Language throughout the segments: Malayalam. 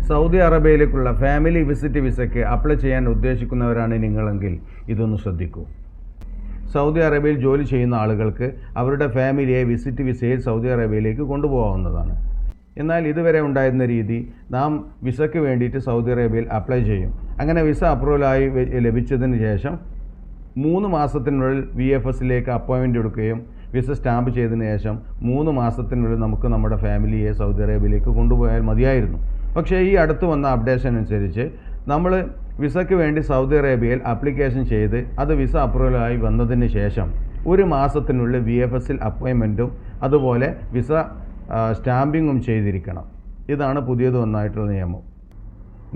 സൗദി അറേബ്യയിലേക്കുള്ള ഫാമിലി വിസിറ്റ് വിസയ്ക്ക് അപ്ലൈ ചെയ്യാൻ ഉദ്ദേശിക്കുന്നവരാണ് നിങ്ങളെങ്കിൽ ഇതൊന്ന് ശ്രദ്ധിക്കൂ. സൗദി അറേബ്യയിൽ ജോലി ചെയ്യുന്ന ആളുകൾക്ക് അവരുടെ ഫാമിലിയെ വിസിറ്റ് വിസയിൽ സൗദി അറേബ്യയിലേക്ക് കൊണ്ടുപോകാവുന്നതാണ്. എന്നാൽ ഇതുവരെ ഉണ്ടായിരുന്ന രീതി, നാം വിസയ്ക്ക് വേണ്ടിയിട്ട് സൗദി അറേബ്യയിൽ അപ്ലൈ ചെയ്യും. അങ്ങനെ വിസ അപ്രൂവലായി ലഭിച്ചതിന് ശേഷം 3 മാസത്തിനുള്ളിൽ VFSലേക്ക് അപ്പോയിൻമെൻ്റ് എടുക്കുകയും വിസ സ്റ്റാമ്പ് ചെയ്തതിന് ശേഷം 3 മാസത്തിനുള്ളിൽ നമുക്ക് നമ്മുടെ ഫാമിലിയെ സൗദി അറേബ്യയിലേക്ക് കൊണ്ടുപോയാൽ മതിയായിരുന്നു. പക്ഷേ ഈ അടുത്ത് വന്ന അപ്ഡേഷൻ അനുസരിച്ച് നമ്മൾ വിസയ്ക്ക് വേണ്ടി സൗദി അറേബ്യയിൽ ആപ്ലിക്കേഷൻ ചെയ്ത് അത് വിസ അപ്രൂവലായി വന്നതിന് ശേഷം 1 മാസത്തിനുള്ളിൽ VFSൽ അപ്പോയിൻമെൻറ്റും അതുപോലെ വിസ സ്റ്റാമ്പിങ്ങും ചെയ്തിരിക്കണം. ഇതാണ് പുതിയത് വന്നായിട്ടുള്ള നിയമം.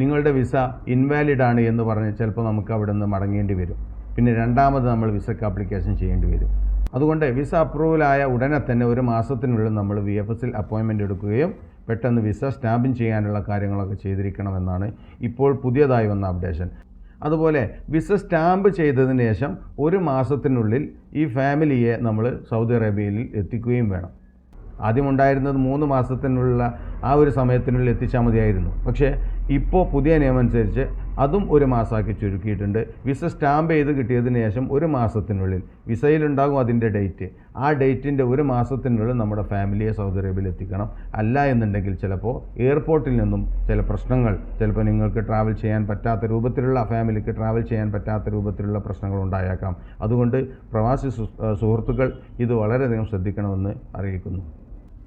നിങ്ങളുടെ വിസ ഇൻവാലിഡ് ആണ് എന്ന് പറഞ്ഞ് ചിലപ്പോൾ നമുക്ക് അവിടെ നിന്ന് മടങ്ങേണ്ടി വരും. പിന്നെ രണ്ടാമത് നമ്മൾ വിസയ്ക്ക് ആപ്ലിക്കേഷൻ ചെയ്യേണ്ടി വരും. അതുകൊണ്ട് വിസ അപ്രൂവലായ ഉടനെ തന്നെ 1 മാസത്തിനുള്ളിൽ നമ്മൾ VFSൽ അപ്പോയിൻമെൻ്റ് എടുക്കുകയും പെട്ടെന്ന് വിസ സ്റ്റാമ്പിങ് ചെയ്യാനുള്ള കാര്യങ്ങളൊക്കെ ചെയ്തിരിക്കണമെന്നാണ് ഇപ്പോൾ പുതിയതായി വന്ന അപ്ഡേഷൻ. അതുപോലെ വിസ സ്റ്റാമ്പ് ചെയ്തതിന് ശേഷം 1 മാസത്തിനുള്ളിൽ ഈ ഫാമിലിയെ നമ്മൾ സൗദി അറേബ്യയിൽ എത്തിക്കുകയും വേണം. ആദ്യമുണ്ടായിരുന്നത് 3 മാസത്തിനുള്ള ആ ഒരു സമയത്തിനുള്ളിൽ എത്തിച്ചാൽ മതിയായിരുന്നു. പക്ഷേ ഇപ്പോൾ പുതിയ നിയമം അനുസരിച്ച് അതും 1 മാസമാക്കി ചുരുക്കിയിട്ടുണ്ട്. വിസ സ്റ്റാമ്പ് ചെയ്ത് കിട്ടിയതിന് ശേഷം 1 മാസത്തിനുള്ളിൽ വിസയിലുണ്ടാകും അതിൻ്റെ ഡേറ്റ്. ആ ഡേറ്റിൻ്റെ 1 മാസത്തിനുള്ളിൽ നമ്മുടെ ഫാമിലിയെ സൗദി അറേബ്യയിൽ എത്തിക്കണം. അല്ല എന്നുണ്ടെങ്കിൽ ചിലപ്പോൾ എയർപോർട്ടിൽ നിന്നും ചില പ്രശ്നങ്ങൾ, ചിലപ്പോൾ നിങ്ങൾക്ക് ട്രാവൽ ചെയ്യാൻ പറ്റാത്ത രൂപത്തിലുള്ള, ഫാമിലിക്ക് ട്രാവൽ ചെയ്യാൻ പറ്റാത്ത രൂപത്തിലുള്ള പ്രശ്നങ്ങൾ ഉണ്ടായേക്കാം. അതുകൊണ്ട് പ്രവാസി സുഹൃത്തുക്കൾ ഇത് വളരെയധികം ശ്രദ്ധിക്കണമെന്ന് അറിയിക്കുന്നു.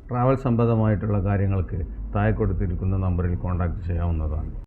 ട്രാവൽ സംബന്ധമായിട്ടുള്ള കാര്യങ്ങൾക്ക് താഴെ കൊടുത്തിരിക്കുന്ന നമ്പറിൽ കോൺടാക്റ്റ് ചെയ്യാവുന്നതാണ്.